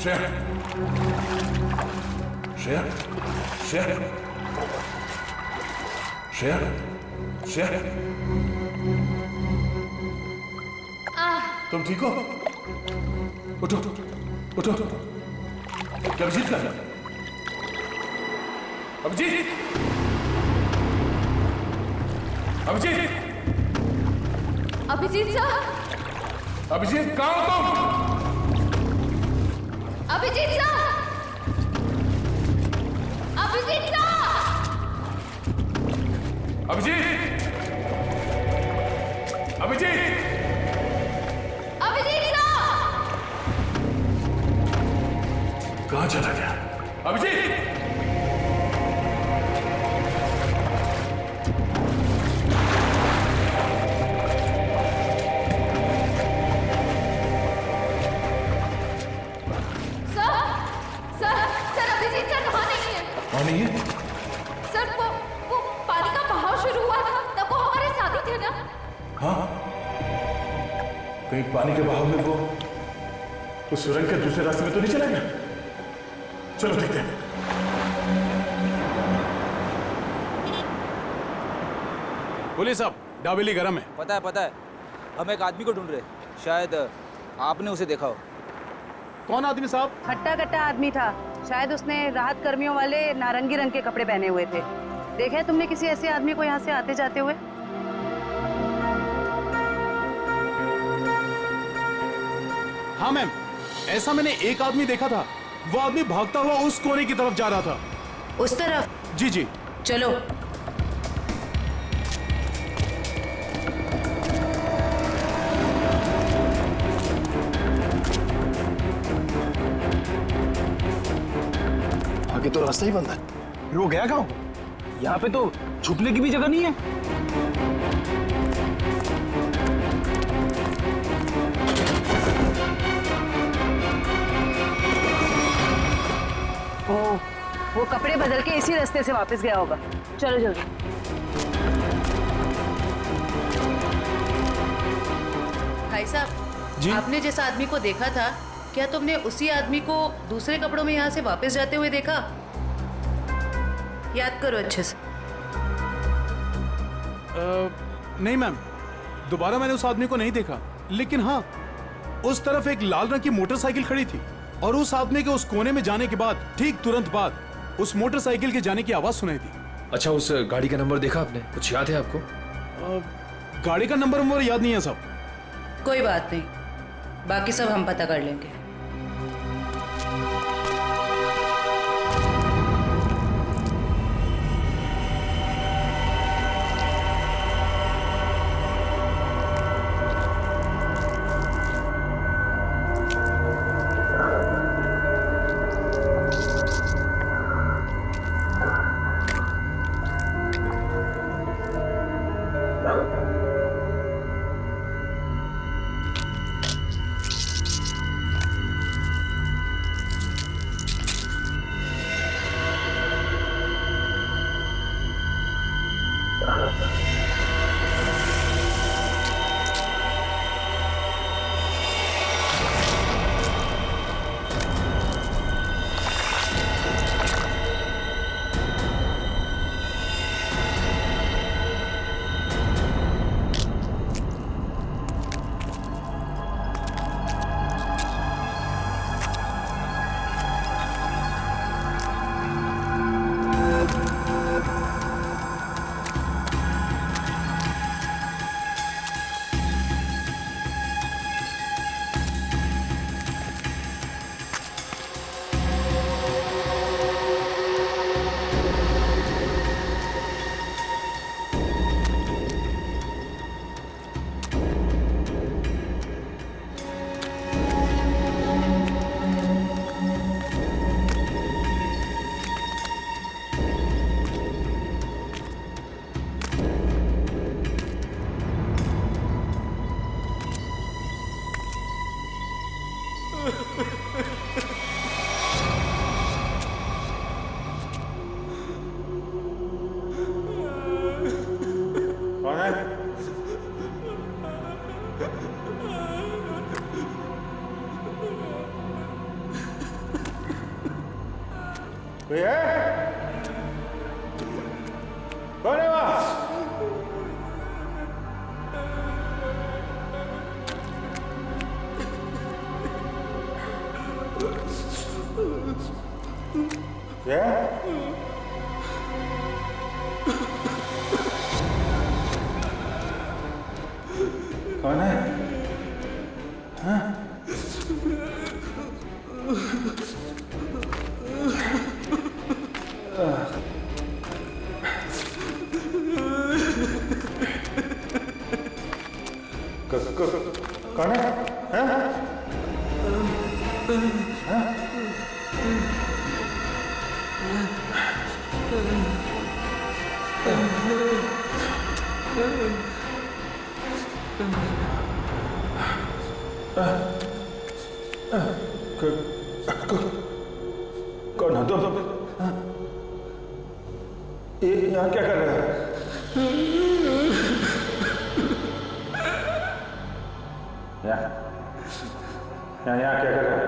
श्रेया, श्रेया, श्रेया, श्रेया, श्रेया, तुम ठीक हो? उठो, उठो। क्या अभिजीत का? अभिजीत, अभिजीत, अभिजीत साहब, अभिजीत कहाँ हो तुम? अभिजीत साहब, अभिजीत साहब, अभिजीत, अभिजीत, अभिजीत साहब, कहाँ चला गया? अभिजीत, नहीं है सर, वो पानी का बहाव शुरू हुआ था तब वो हमारे साथ ही थे ना? हाँ, कहीं पानी के बहाव में वो उस सुरंग के दूसरे रास्ते में तो नहीं चला गया? चलो देखते हैं। पुलिस साहब, डाबेली गरम है। पता है। हम एक आदमी को ढूंढ रहे, शायद आपने उसे देखा हो। कौन आदमी साहब? हट्टा कट्टा आदमी था, शायद उसने राहत कर्मियों वाले नारंगी रंग के कपड़े पहने हुए थे। देखा है तुमने किसी ऐसे आदमी को यहाँ से आते जाते हुए? हाँ मैम, ऐसा मैंने एक आदमी देखा था। वो आदमी भागता हुआ उस कोने की तरफ जा रहा था। उस तरफ? जी जी। चलो। आगे तो रास्ता ही बंद है। वो गया कहाँ? यहाँ पे तो छुपने की भी जगह नहीं है। वो कपड़े बदल के इसी रास्ते से वापस गया होगा। चलो जल्दी। भाई साहब, जी? आपने जिस आदमी को देखा था, क्या तुमने उसी आदमी को दूसरे कपड़ों में यहाँ से वापस जाते हुए देखा? याद करो अच्छे से। नहीं मैम, दोबारा मैंने उस आदमी को नहीं देखा, लेकिन हाँ, उस तरफ एक लाल रंग की मोटरसाइकिल खड़ी थी और उस आदमी के उस कोने में जाने के बाद ठीक तुरंत बाद उस मोटरसाइकिल के जाने की आवाज सुनाई दी। अच्छा, उस गाड़ी का नंबर देखा आपने? कुछ याद है आपको? गाड़ी का नंबर याद नहीं है साहब। कोई बात नहीं, बाकी सब हम पता कर लेंगे। कौन है? कोई है? कौन है वहां? क्या? कौन है? हाँ? कौन है? हाँ? हाँ? कौन हो तुम? ये यहाँ क्या कर रहे हो? यहाँ क्या कर रहे हो?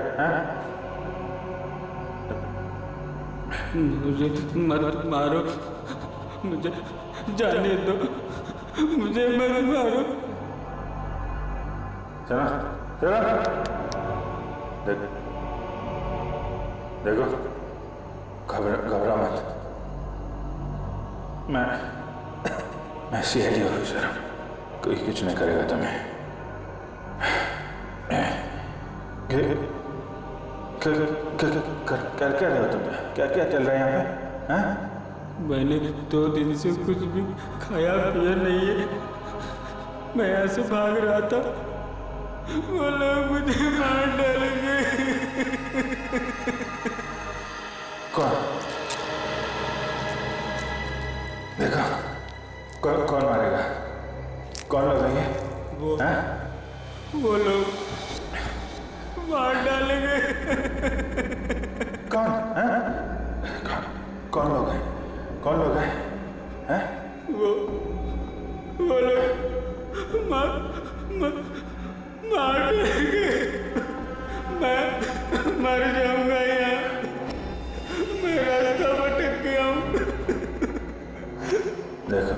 मुझे मत मारो, मुझे जाने दो, मुझे मत मारो। चलो चलो, देखो घबरा मत। मैं सीआईडी ऑफिसर हूँ, कोई कुछ नहीं करेगा तुम्हें। कर क्या रहे हो तुम? क्या चल रहा है यहाँ पे? हाँ? मैंने 2 दिन से कुछ भी खाया पिया नहीं है। मैं यहाँ से भाग रहा था, वो लोग मुझे मार डालेंगे। कौन? देखो कौन मारेगा? कौन लोग हैं ये? वो लोग मार डालेंगे। कौन? कौन लोग हैं? कौन लोग हैं? हैं? वो लोग मार डालेंगे। मैं मर जाऊंगा यहाँ, मैं रास्ता भटक गया हूँ। देखो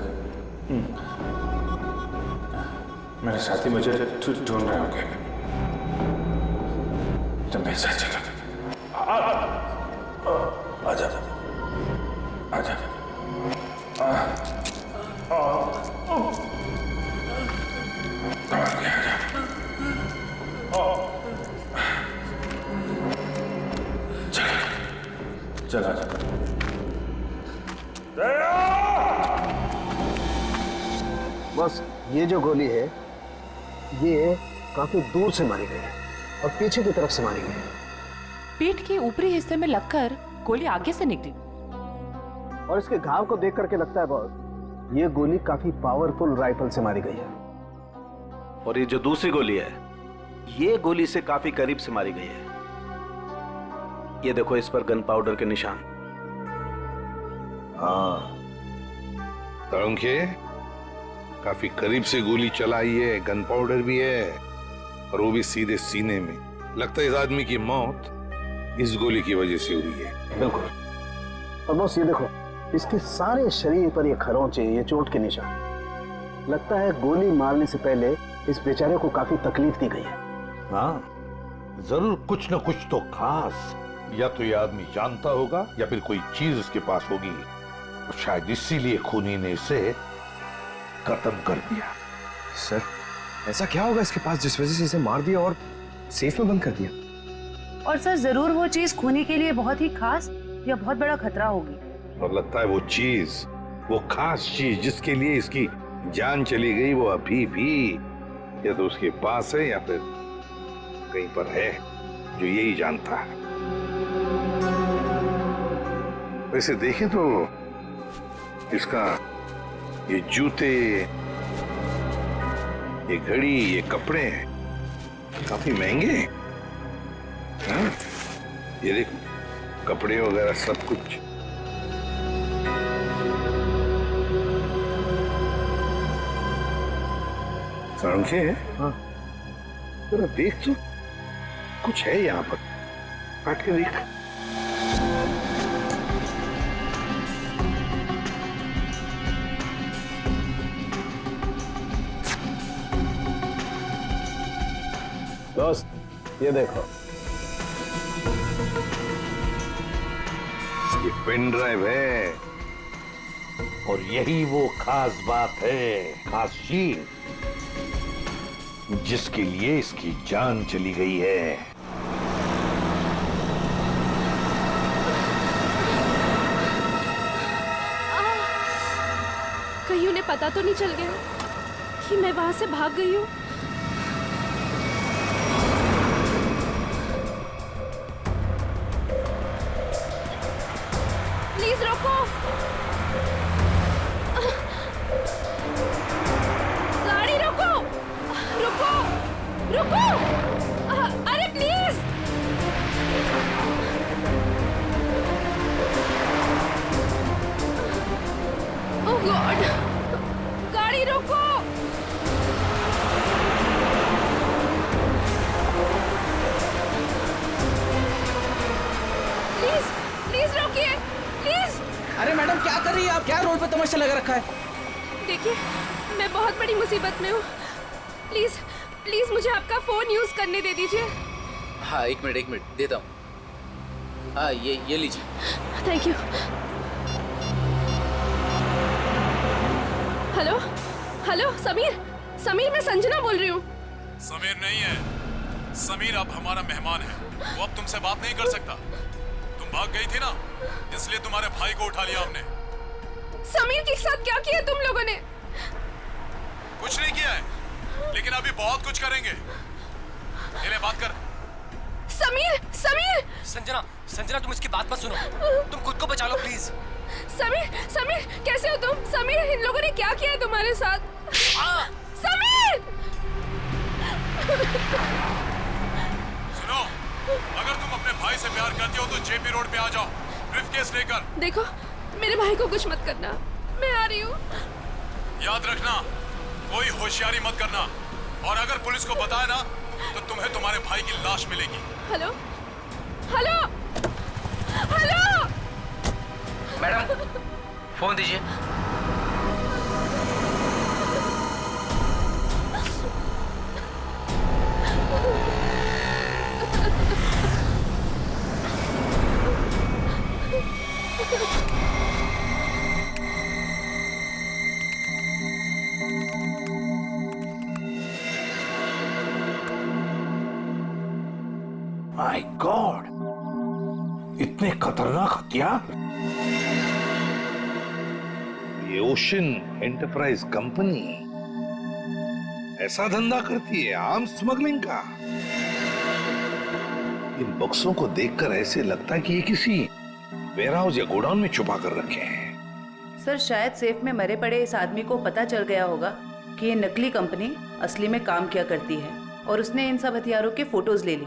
मेरे साथी मुझे ढूंढ रहे होंगे, तुम मेरे साथ चलो। आजा आजा। चला बस ये जो गोली है ये काफी दूर से मारी गई है और पीछे की तरफ से मारी गई है। पीठ के ऊपरी हिस्से में लगकर गोली आगे से निकली और इसके घाव को देख करके लगता है बॉस ये गोली काफी पावरफुल राइफल से मारी गई है। और ये जो दूसरी गोली है ये गोली से काफी करीब से मारी गई है। ये देखो इस पर गन पाउडर के निशान। हाँ तरुणखे, काफी करीब से गोली चलाई है, गन पाउडर भी है और वो भी सीधे सीने में। लगता है इस आदमी की मौत इस गोली की वजह से हुई है। बिल्कुल। और बॉस ये देखो इसके सारे शरीर पर ये खरोंचे, ये चोट के निशान। लगता है गोली मारने से पहले इस बेचारे को काफी तकलीफ दी गई है। हाँ जरूर कुछ न कुछ तो खास, या तो ये आदमी जानता होगा या फिर कोई चीज उसके पास होगी, और शायद इसीलिए खूनी ने इसे खत्म कर दिया। सर ऐसा क्या होगा इसके पास जिस वजह से इसे मार दिया और सेफ में बंद कर दिया? और सर जरूर वो चीज खूनी के लिए बहुत ही खास या बहुत बड़ा खतरा होगी। और लगता है वो चीज, वो खास चीज जिसके लिए इसकी जान चली गई, वो अभी भी या तो उसके पास है या फिर कहीं पर है जो यही जानता है। वैसे देखें तो इसका ये जूते, ये घड़ी, ये कपड़े काफी महंगे हैं। हाँ? ये देखो कपड़े वगैरह सब कुछ। सारंगे है? हाँ जरा देख तो, कुछ है यहाँ पर, काट के देख। दोस्त ये देखो, ये पेन ड्राइव है और यही वो खास बात है, खास चीज जिसके लिए इसकी जान चली गई है। कहीं उन्हें पता तो नहीं चल गया कि मैं वहां से भाग गई हूँ? प्लीज रोको, गाड़ी रोको, रुको, रुको, अरे प्लीज। ओह गॉड, गाड़ी रोको। प्लीज प्लीज रोकिए, प्लीज। अरे मैडम क्या कर रही है आप? क्या रोड पे तमाशा लगा रखा है? देखिए मैं बहुत बड़ी मुसीबत में हूँ, प्लीज प्लीज मुझे आपका फोन यूज करने दे दीजिए। हाँ एक मिनट देता हूँ। हाँ ये लीजिए। Thank you. Hello hello, Sameer मैं संजना बोल रही हूँ। समीर नहीं है, समीर अब हमारा मेहमान है, वो अब तुमसे बात नहीं कर सकता। तुम भाग गई थी ना, इसलिए तुम्हारे भाई को उठा लिया हमने। समीर के साथ क्या किया तुम लोगों ने? कुछ नहीं किया है, लेकिन अभी बहुत कुछ करेंगे। ले बात कर। समीर संजना तुम इसकी बात मत सुनो, तुम खुद को बचा लो प्लीज। समीर कैसे हो तुम? समीर इन लोगों ने क्या किया है तुम्हारे साथ? समीर सुनो, अगर तुम अपने भाई से प्यार करती हो तो जेपी रोड पे आ जाओ, ब्रीफकेस लेकर। देखो मेरे भाई को कुछ मत करना, मैं आ रही हूँ। याद रखना, कोई होशियारी मत करना, और अगर पुलिस को बताया ना तो तुम्हें तुम्हारे भाई की लाश मिलेगी। Hello hello hello madam phone दीजिए। माय गॉड, इतने खतरनाक हथियार। ये ओशन एंटरप्राइज कंपनी ऐसा धंधा करती है, आर्म्स स्मगलिंग का। इन बक्सों को देखकर ऐसे लगता है कि ये किसी वेयरहाउस या गोडाउन में छुपा कर रखे हैं। सर शायद सेफ में मरे पड़े इस आदमी को पता चल गया होगा कि ये नकली कंपनी असली में काम क्या करती है, और उसने इन सब हथियारों के फोटोज ले ली।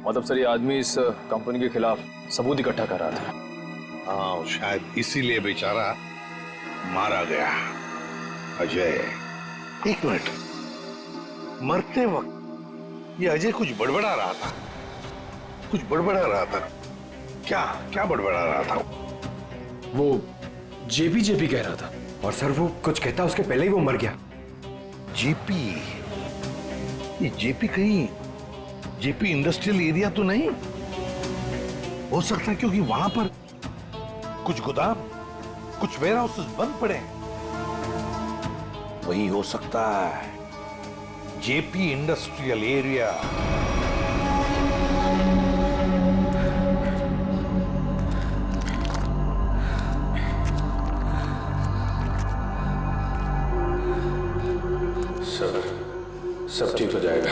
मतलब सर ये आदमी इस कंपनी के खिलाफ सबूत इकट्ठा कर रहा था। हाँ, शायद इसीलिए बेचारा मारा गया। अजय, एक मिनट, मरते वक्त ये अजय कुछ बड़बड़ा रहा था, कुछ बड़बड़ा रहा था। क्या बड़बड़ा रहा था? वो जेपी कह रहा था। और सर वो कुछ कहता उसके पहले ही वो मर गया। जेपी? ये जेपी कहीं जेपी इंडस्ट्रियल एरिया तो नहीं हो सकता, क्योंकि वहां पर कुछ गोदाम, कुछ वेयरहाउसेस बंद पड़े हैं। वही हो सकता है, जेपी इंडस्ट्रियल एरिया। सब ठीक हो जाएगा।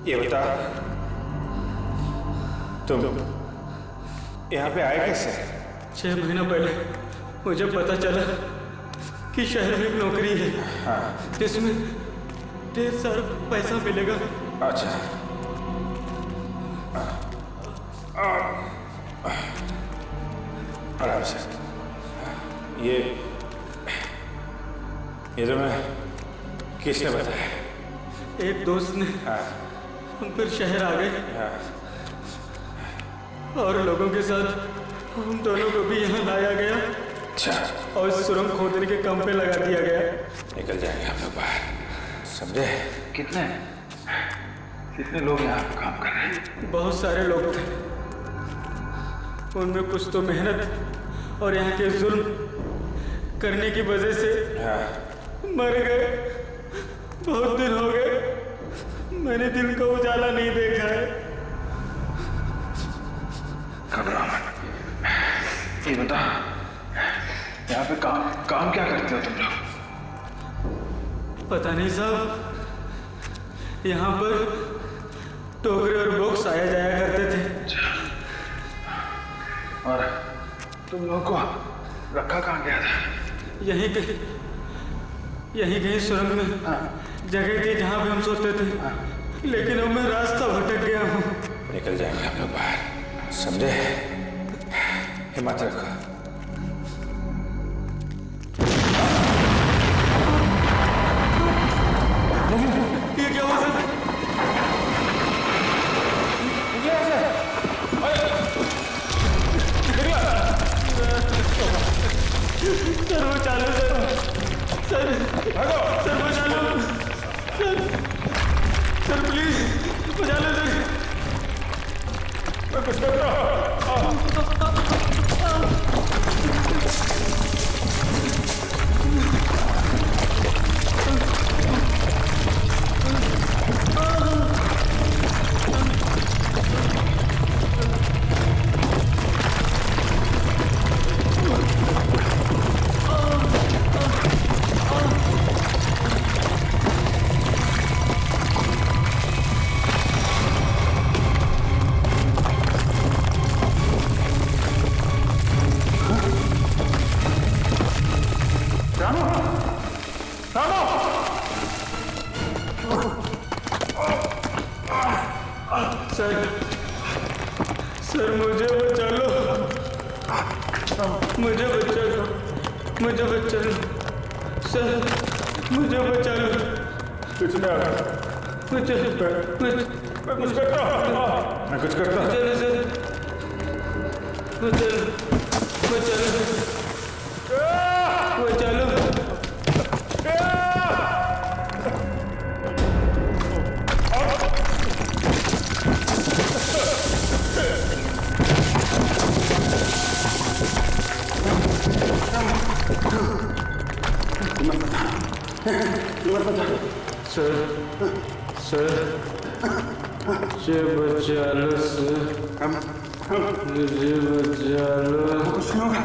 ये बता, तुम यहाँ पे आए कैसे? 6 महीना पहले मुझे पता चला कि शहर में एक नौकरी है, हाँ, जिसमें ढेर सारा पैसा मिलेगा। अच्छा, आराम से। ये तुम्हें किसने बताया? एक दोस्त ने। हाँ, हम फिर शहर आ गए। हाँ, और लोगों के साथ हम दोनों को भी यहाँ लाया गया। अच्छा, और सुरंग खोदने के काम पे लगा दिया गया। निकल जाएंगे हम लोग बाहर, समझे? कितने? कितने लोग यहाँ पे काम कर रहे हैं? बहुत सारे लोग थे, उनमें कुछ तो मेहनत और यहाँ के जुल्म करने की वजह से मर गए। बहुत दिन हो गए मैंने दिन का उजाला नहीं देखा है। घबराओ मत। ये बता, यहाँ पे काम क्या करते हो तुम लोग? पता नहीं साहब, यहाँ पर टोकरे और बॉक्स आया जाया करते थे। और तुम लोगों को रखा कहाँ गया था? यहीं कहीं सुरंग में जगह थी जहाँ पे हम सोते थे, लेकिन अब मैं रास्ता भटक गया हूँ। निकल जाएंगे हम लोग बाहर, समझे? हिम्मत रखो। ये क्या हुआ सर? सर वो चालू सर वो चालू सर प्लीज बचा लो सर। मैं कुछ करता हूँ। सर मुझे बचा लो, मुझे बचा लो, मुझे बचा लो सर, मुझे बचा लो। कुछ ना, मैं कुछ करता हूँ। मैं कुछ करता हूँ। चलो सर, चलो चलो। सर मुझे बचा लो सर, मुझे बचा लो। कुछ नहीं होगा।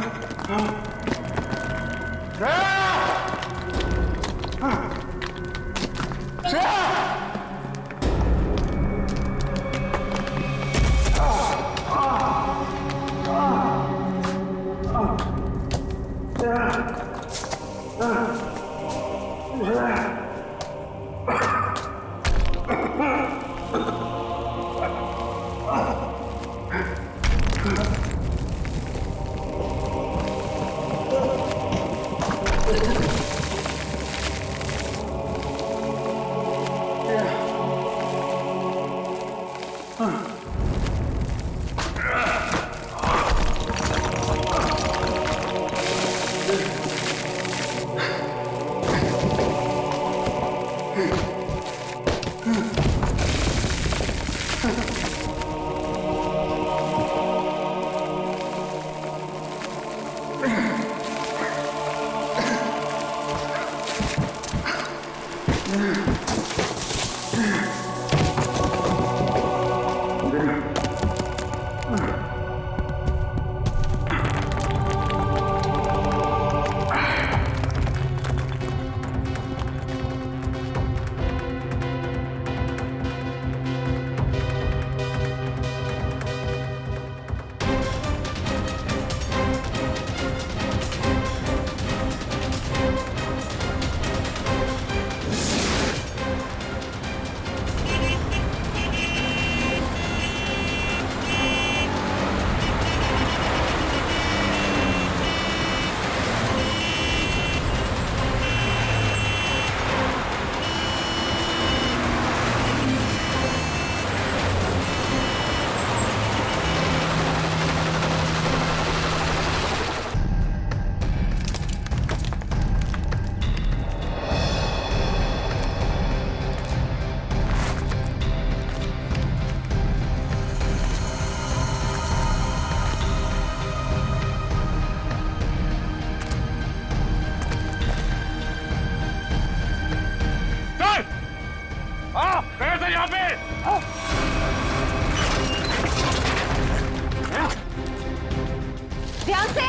ध्यान से।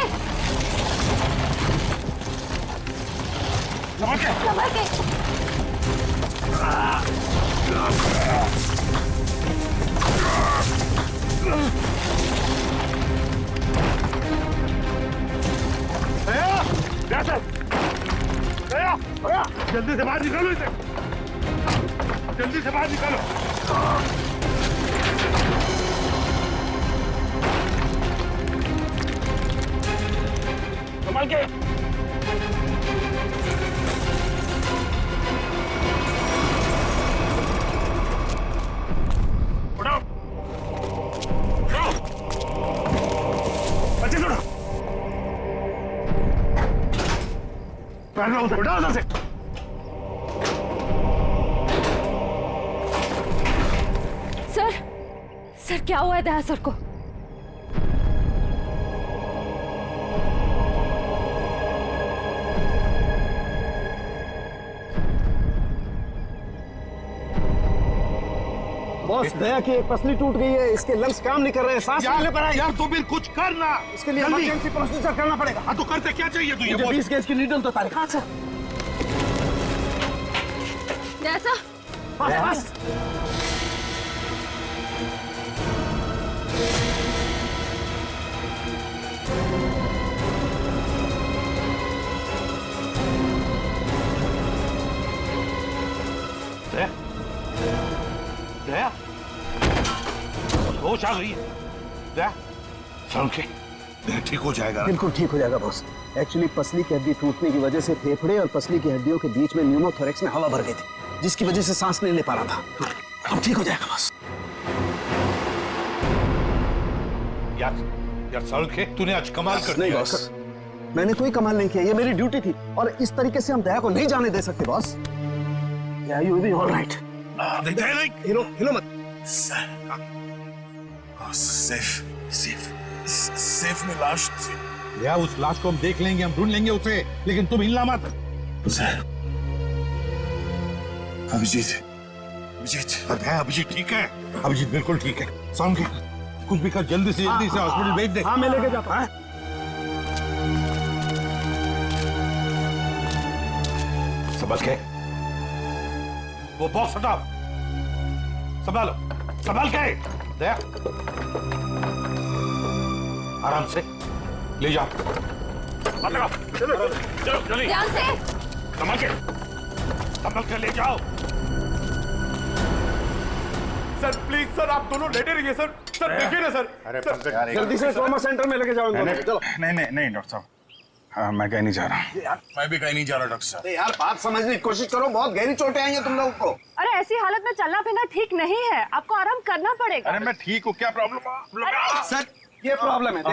संभल के। जल्दी से बाहर निकालो इसे, जल्दी से बाहर निकालो। संभाल के। उठाओ, उठाओ, बच्चे छोड़ो। उठाओ उधर से। सर क्या हुआ है दया सर को? बॉस, दया की एक पसली टूट गई है, इसके लंग्स काम नहीं कर रहे हैं, सांस लेने पर है। यार तो फिर कुछ करना, इसके लिए इमरजेंसी प्रोसीजर करना पड़ेगा। हाँ तो करते क्या चाहिए तुझे? मुझे 20 गेज की नीडल तो तारीख। हाँ सर। दया सर। बस। दया, होश आ गई है। दया, समझे? ठीक हो जाएगा। बिल्कुल ठीक हो जाएगा बॉस। एक्चुअली पसली की हड्डी टूटने की वजह से फेफड़े और पसली की हड्डियों के बीच में न्यूमोथोरेक्स में हवा भर गई थी, जिसकी वजह से सांस नहीं ले पा रहा था। अब ठीक हो जाएगा बॉस। यार सड़के, तूने आज कमाल कर दिया। नहीं बॉस, मैंने कोई कमाल नहीं किया, ये मेरी ड्यूटी थी और इस तरीके से हम दया को नहीं जाने दे सकते boss. Yeah, you will be all right. हिलो मत। सेफ में लाश थी। या उस लाश को हम देख लेंगे, हम ढूंढ लेंगे उसे, लेकिन तुम हिलना मत। अभिजीत ठीक है। अभिजीत बिल्कुल ठीक है। समझ के कुछ भी कर, जल्दी से हॉस्पिटल भेज दे। हाँ मैं लेके जाता हूँ। समझ के वो बॉक्स हटाओ, संभालो, संभाल के। दया, आराम से ले जाओ। चलो जल्दी, ध्यान से। संभाल के ले जाओ। सर प्लीज सर, आप दोनों लेटे रहिए सर। सर देखिए ना सर। अरे जल्दी से ट्रॉमा सेंटर में लेके जाओ। नहीं डॉक्टर साहब, हाँ मैं कहीं नहीं जा रहा। मैं भी कहीं नहीं जा रहा डॉक्टर साहब। यार बात समझने की कोशिश करो, बहुत गहरी चोटें आई हैं तुम लोगों को। अरे ऐसी हालत में चलना फिरना ठीक नहीं है, आपको आराम करना पड़ेगा। अरे मैं ठीक हूँ, क्या प्रॉब्लम? सर ये प्रॉब्लम है।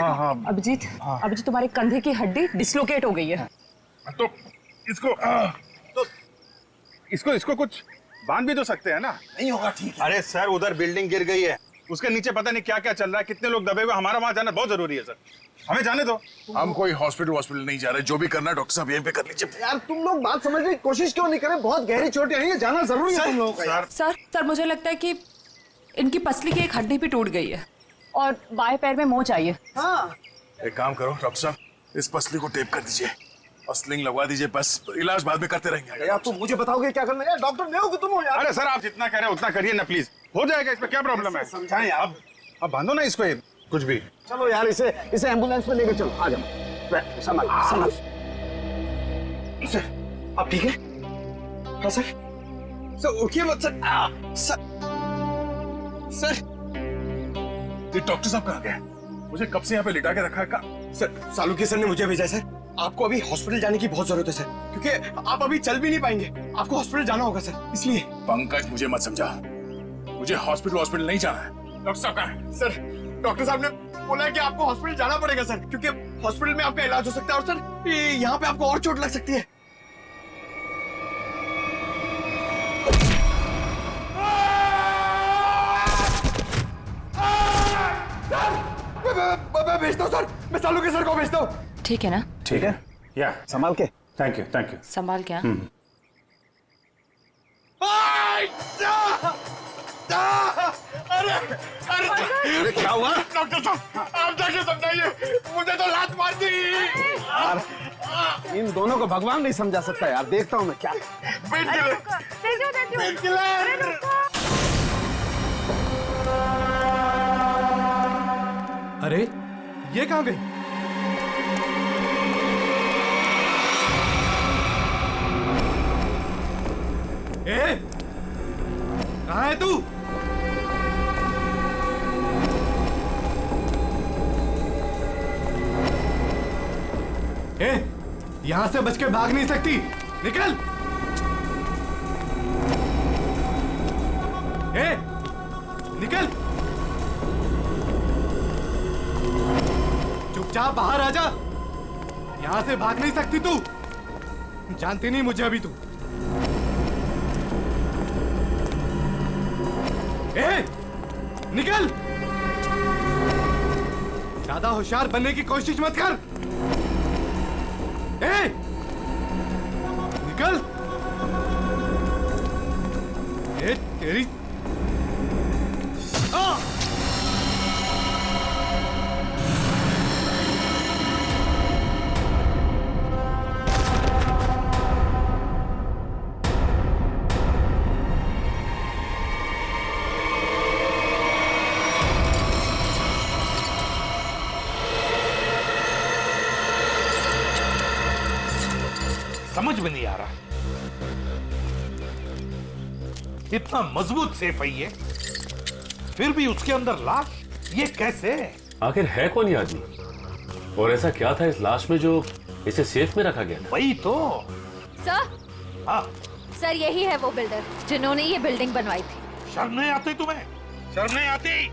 अभिजीत, अभिजीत तुम्हारे कंधे की हड्डी डिसलोकेट हो गई है। तो इसको कुछ बांध भी तो सकते हैं ना? नहीं होगा ठीक है। अरे सर उधर बिल्डिंग गिर गई है, उसके नीचे पता नहीं क्या क्या चल रहा है, कितने लोग दबे हुए, हमारा वहां जाना बहुत जरूरी है सर, हमें जाने दो। हम कोई हॉस्पिटल नहीं जा रहे, जो भी करना है डॉक्टर साहब यहीं पे कर लीजिए। यार तुम लोग बात समझने की कोशिश क्यों नहीं करें? बहुत गहरी चोटें आई हैं, जाना जरूरी है तुम लोगों का। सर मुझे लगता है कि इनकी पसली की एक हड्डी भी टूट गई है और बाएं पैर में मोच आई है। हाँ एक काम करो डॉक्टर साहब, इस पसली को टेप कर दीजिए और स्लिंग लगवा दीजिए, बस इलाज बाद में करते रहेंगे। यार तुम मुझे बताओगे क्या करना है? यार डॉक्टर नहीं हो कि तुम हो यार। अरे सर आप जितना कह रहे हैं उतना करिए ना प्लीज, हो जाएगा, इसमें क्या प्रॉब्लम है? समझाएं यार। अब बांधो ना इसको, कुछ भी। चलो यार इसे एम्बुलेंस में लेकर चलो। आ जाओ, संभाल। सर आप ठीक है? हाँ सर उठिए मत सर। सर ये डॉक्टर साहब कहाँ गए? मुझे कब से यहाँ पे लिटा के रखा है का? सर सालुकी सर ने मुझे भेजा है सर, आपको अभी हॉस्पिटल जाने की बहुत जरूरत है सर, क्योंकि आप अभी चल भी नहीं पाएंगे, आपको हॉस्पिटल जाना होगा सर, इसलिए। पंकज मुझे मत समझा, मुझे हॉस्पिटल नहीं जाना है। डॉक्टर साहब कहाँ है? सर डॉक्टर साहब ने बोला है कि आपको हॉस्पिटल जाना पड़ेगा सर, क्योंकि हॉस्पिटल में आपका इलाज हो सकता है और सर यहाँ पे आपको और चोट लग सकती है। मैं भेजता हूँ सर, मैं सालुकी सर को भेजता हूँ। ठीक है ना? ठीक है, या संभाल के। थैंक यू संभाल क्या? अरे क्या हुआ? डॉक्टर साहब आप जाके समझाइए, मुझे तो लात मार दी। इन दोनों को भगवान नहीं समझा सकता यार, देखता हूँ मैं क्या। अरे ये कहाँ गई? ए, कहाँ है तू? ए, यहां से बच के भाग नहीं सकती, निकल। ए, निकल, चुपचाप बाहर आ जा। यहां से भाग नहीं सकती तू, जानती नहीं मुझे अभी तू। ए, निकल, ज्यादा होशियार बनने की कोशिश मत कर। ए, निकल। ए, तेरी समझ में नहीं आ रहा, इतना मजबूत सेफ है ये, फिर भी उसके अंदर लाश, ये कैसे? आखिर है कौन ये आदमी, और ऐसा क्या था इस लाश में जो इसे सेफ में रखा गया? वही तो। सर, हाँ सर यही है वो बिल्डर जिन्होंने ये बिल्डिंग बनवाई थी। शर्म नहीं आती तुम्हें? शर्म नहीं आती?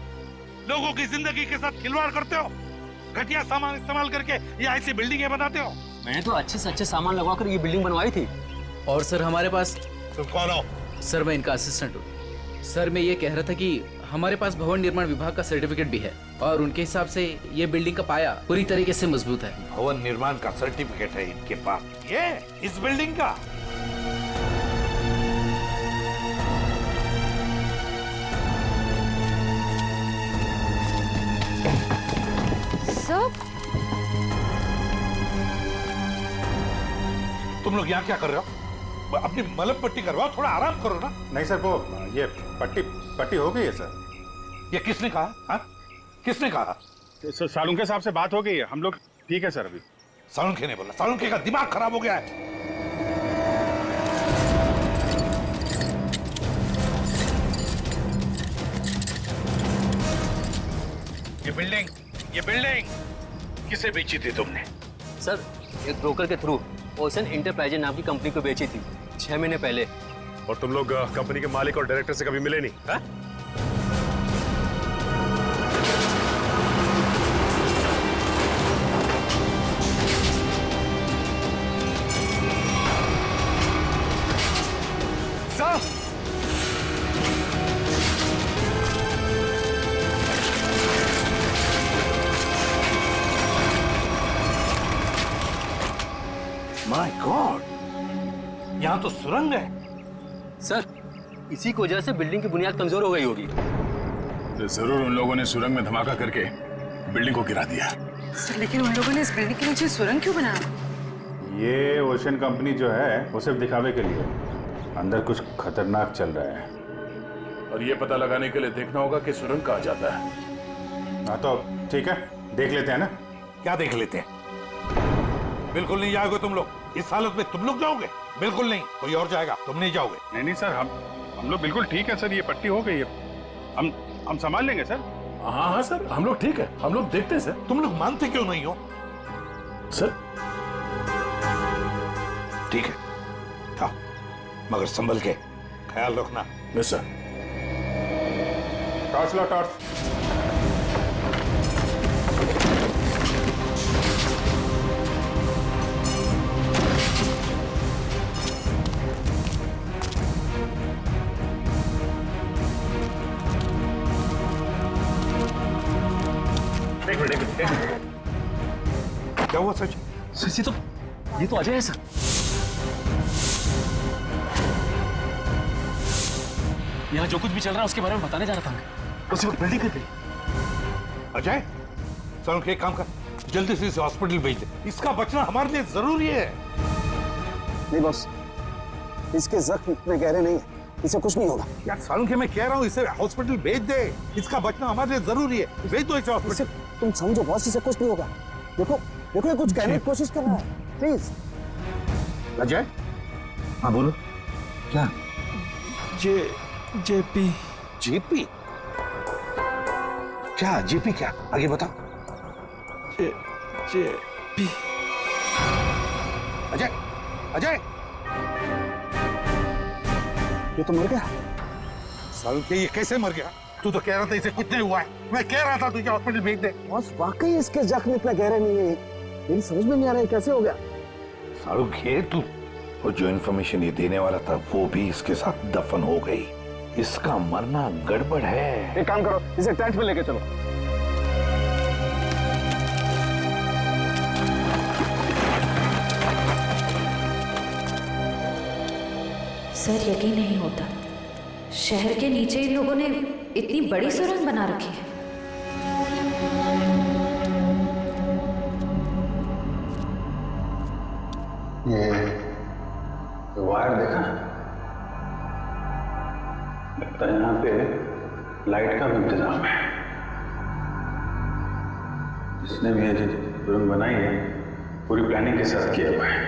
लोगों की जिंदगी के साथ खिलवाड़ करते हो, घटिया सामान इस्तेमाल करके ये ऐसी बिल्डिंगें बनाते हो। मैंने तो अच्छे से अच्छे सामान लगवाकर ये बिल्डिंग बनवाई थी। और सर हमारे पास। तुम कौन हो? सर मैं इनका असिस्टेंट हूँ। सर मैं ये कह रहा था कि हमारे पास भवन निर्माण विभाग का सर्टिफिकेट भी है और उनके हिसाब से ये बिल्डिंग का पाया पूरी तरीके से मजबूत है। भवन निर्माण का सर्टिफिकेट है इनके पास, ये इस बिल्डिंग का? सर तुम लोग यहाँ क्या कर रहे हो? अपनी मलम पट्टी करवाओ, थोड़ा आराम करो ना। नहीं सर, वो ये पट्टी हो गई है सर। ये किसने कहा? हाँ? किसने कहा? सर सालुंखे साहब से बात हो गई है, हम लोग ठीक है सर अभी। सालुंखे ने बोला? सालुंखे का दिमाग खराब हो गया है। ये बिल्डिंग किसे बेची थी तुमने? सर एक ब्रोकर के थ्रू ओशन इंटरप्राइजेज नाम की कंपनी को बेची थी 6 महीने पहले। और तुम लोग कंपनी के मालिक और डायरेक्टर से कभी मिले नहीं? हा? माय गॉड, यहाँ तो सुरंग है। सर इसी की वजह से बिल्डिंग की बुनियाद कमजोर हो गई होगी। तो जरूर उन लोगों ने सुरंग में धमाका करके बिल्डिंग को गिरा दिया। सर लेकिन उन लोगों ने इस बिल्डिंग के नीचे सुरंग क्यों बनाया? ये ओशन कंपनी जो है वो सिर्फ दिखावे के लिए, अंदर कुछ खतरनाक चल रहा है और ये पता लगाने के लिए देखना होगा कि सुरंग कहाँ जाता है। हाँ तो ठीक है, देख लेते हैं ना। क्या देख लेते हैं? बिल्कुल नहीं जाओगे तुम लोग, इस हालत में तुम लोग जाओगे? बिल्कुल नहीं, कोई और जाएगा, तुम नहीं जाओगे। नहीं सर, हम लोग बिल्कुल ठीक है सर, ये पट्टी हो गई है, हम संभाल लेंगे सर। हाँ सर, हम लोग ठीक है, हम लोग देखते हैं सर। तुम लोग मानते क्यों नहीं हो? सर ठीक है, हाँ, मगर संभल के ख्याल रखना। Yes sir. टॉर्च लो, टॉर्च। क्या हुआ सच? सर ये तो अजय है सर। यहाँ जो कुछ भी चल रहा है उसके बारे में बताने जा रहा था मैं। उसी वक्त बिल्डिंग गई। अजय, चलो एक काम कर, जल्दी से इसे हॉस्पिटल भेज दे। इसका बचना हमारे लिए जरूरी है। नहीं बॉस, इसके जख्म इतने गहरे नहीं है, इसे कुछ नहीं होगा। यार सालुंखे, मैं कह रहा हूँ इसे हॉस्पिटल भेज दे। इसका बचना हमारे लिए जरूरी है। भेज दो इसे हॉस्पिटल। तुम समझो बॉस, इसे कुछ नहीं होगा। देखो देखो, ये कुछ कहने की कोशिश कर रहा है। प्लीज। अजय, हाँ बोलो। क्या? जेपी। जेपी? क्या जेपी? क्या आगे बताओ। जेपी। अजय, अजय, ये तो मर गया। सालुंखे, ये कैसे मर गया? तू तो कह रहा था इसे कुछ नहीं हुआ है। मैं कह रहा था तुझे हॉस्पिटल भेज दे। बॉस, वाकई इसके जख्म इतना गहरे नहीं है। मेरी समझ में नहीं आ रहा है कैसे हो गया। सालुंखे, तू और जो इन्फॉर्मेशन ये देने वाला था वो भी इसके साथ दफन हो गई। इसका मरना गड़बड़ है। एक काम करो, इसे टेंट में लेके चलो। सर, यकीन नहीं होता, शहर के नीचे इन लोगों ने इतनी बड़ी सुरंग बना रखी है। ये वायर देखा? लगता है यहाँ पे लाइट का भी इंतजाम है। जिसने भी ये सुरंग बनाई है पूरी प्लानिंग के साथ किया हुआ है।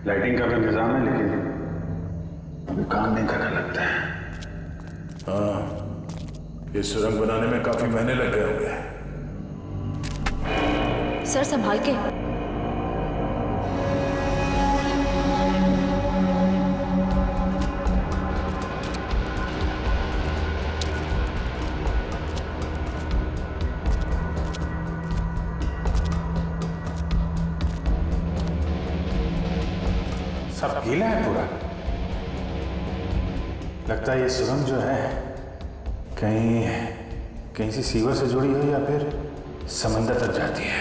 लाइटिंग का भी इंतजाम है, लेकिन अभी काम नहीं करने लगता है। हाँ, ये सुरंग बनाने में काफी महीने लग गए होंगे। सर, संभाल के। सब गीला है पूरा। लगता है ये सुरंग जो है कहीं से सीवर से जुड़ी हो या फिर समंदर तक जाती है।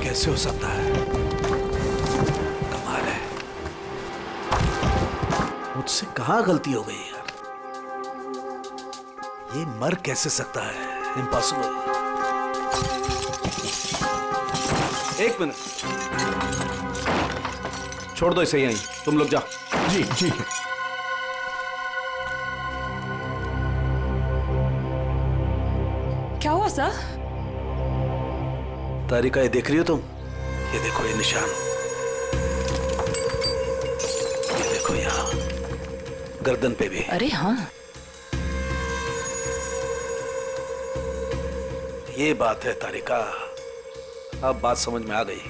कैसे हो सकता है? कमाल है, मुझसे कहाँ गलती हो गई यार। ये मर कैसे सकता है? इम्पॉसिबल। एक मिनट, छोड़ दो इसे यहीं, तुम लोग जाओ। जी ठीक है। क्या हुआ सर? तारिका, ये देख रही हो तुम? ये देखो ये निशान, ये देखो यहाँ गर्दन पे भी। अरे हाँ, ये बात है तारिका, अब बात समझ में आ गई।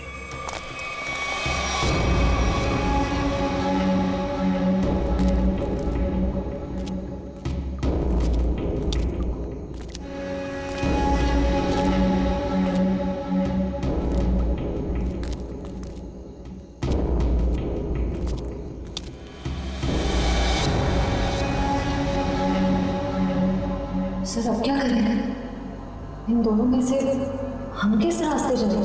सर अब क्या करें? इन दोनों में से हम किस रास्ते चलें?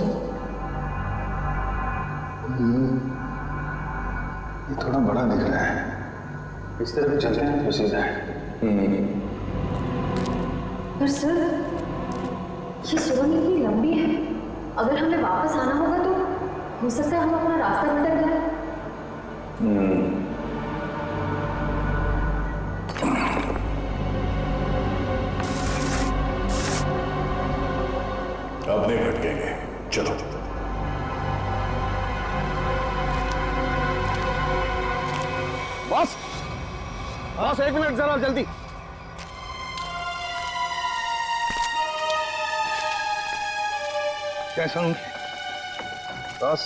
ये थोड़ा बड़ा दिख रहा है, इस तरफ भी चलते हैं तो सीधा है। पर सर ये सुरंग इतनी लंबी है, अगर हमें वापस आना होगा तो हो सकता है हम अपना रास्ता भटक जाए। अब नहीं भटकेंगे, चलो। बॉस, बॉस 1 मिनट जरा जल्दी। कैसा हूँ? बॉस,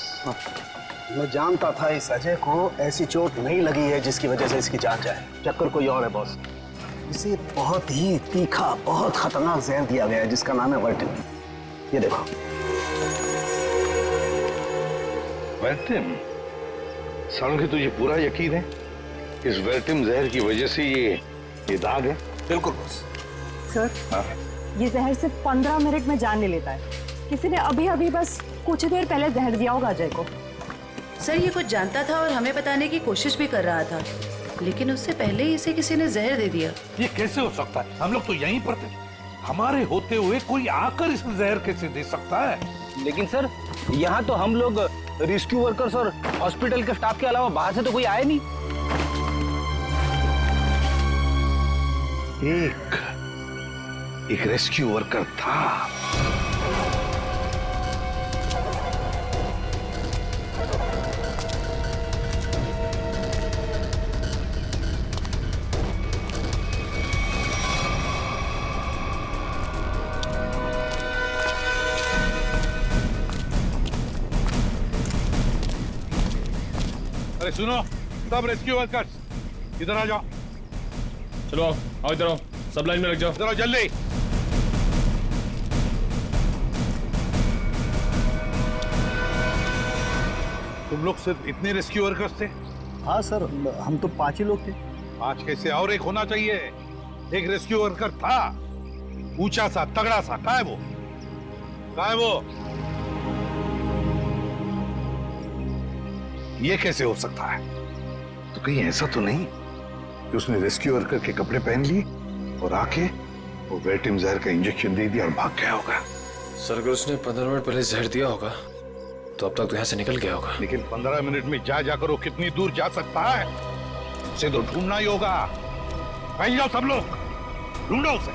मैं जानता था इस अजय को ऐसी चोट नहीं लगी है जिसकी वजह से इसकी जान जाए। चक्कर कोई और है बॉस। इसे बहुत ही तीखा, बहुत खतरनाक जहर दिया गया है जिसका नाम है वर्टिन। ये देखो। वर्टिम? सालुंखे तुझे पूरा यकीन है इस वर्टिम जहर की वजह से ये दाग है? बिल्कुल बॉस। सर, ये जहर सिर्फ 15 मिनट में जान ले लेता है। किसी ने अभी अभी बस कुछ देर पहले जहर दिया होगा अजय को। सर ये कुछ जानता था और हमें बताने की कोशिश भी कर रहा था, लेकिन उससे पहले ही इसे किसी ने जहर दे दिया। ये कैसे हो सकता है? हम लोग तो यहीं पर थे। हमारे होते हुए कोई आकर इस जहर कैसे दे सकता है? लेकिन सर यहाँ तो हम लोग रेस्क्यू वर्कर्स और हॉस्पिटल के स्टाफ के अलावा बाहर से तो कोई आया नहीं। एक रेस्क्यू वर्कर था। अरे सुनो, सब रेस्क्यू वर्कर्स इधर आ जाओ। चलो आओ इधर आओ, सब लाइन में लग जाओ। इधर आओ जल्दी। तुम लोग सिर्फ इतने रेस्क्यू वर्कर्स थे? हाँ सर, हम तो 5 ही लोग थे। 5 कैसे? और एक होना चाहिए। एक रेस्क्यू वर्कर था, ऊंचा सा, तगड़ा सा। कहाँ है वो? कहाँ है वो? ये कैसे हो सकता है? तो कहीं ऐसा तो नहीं कि उसने रेस्क्यू वर्कर के कपड़े पहन लिए और आके वो वर्टिम जहर का इंजेक्शन दे दिया और भाग गया होगा? सर अगर उसने 15 मिनट पहले जहर दिया होगा तो अब तक तो यहाँ से निकल गया होगा। लेकिन 15 मिनट में जाकर वो कितनी दूर जा सकता है? उसे तो ढूंढना ही होगा। कहीं जाओ सब लोग, ढूंढो उसे।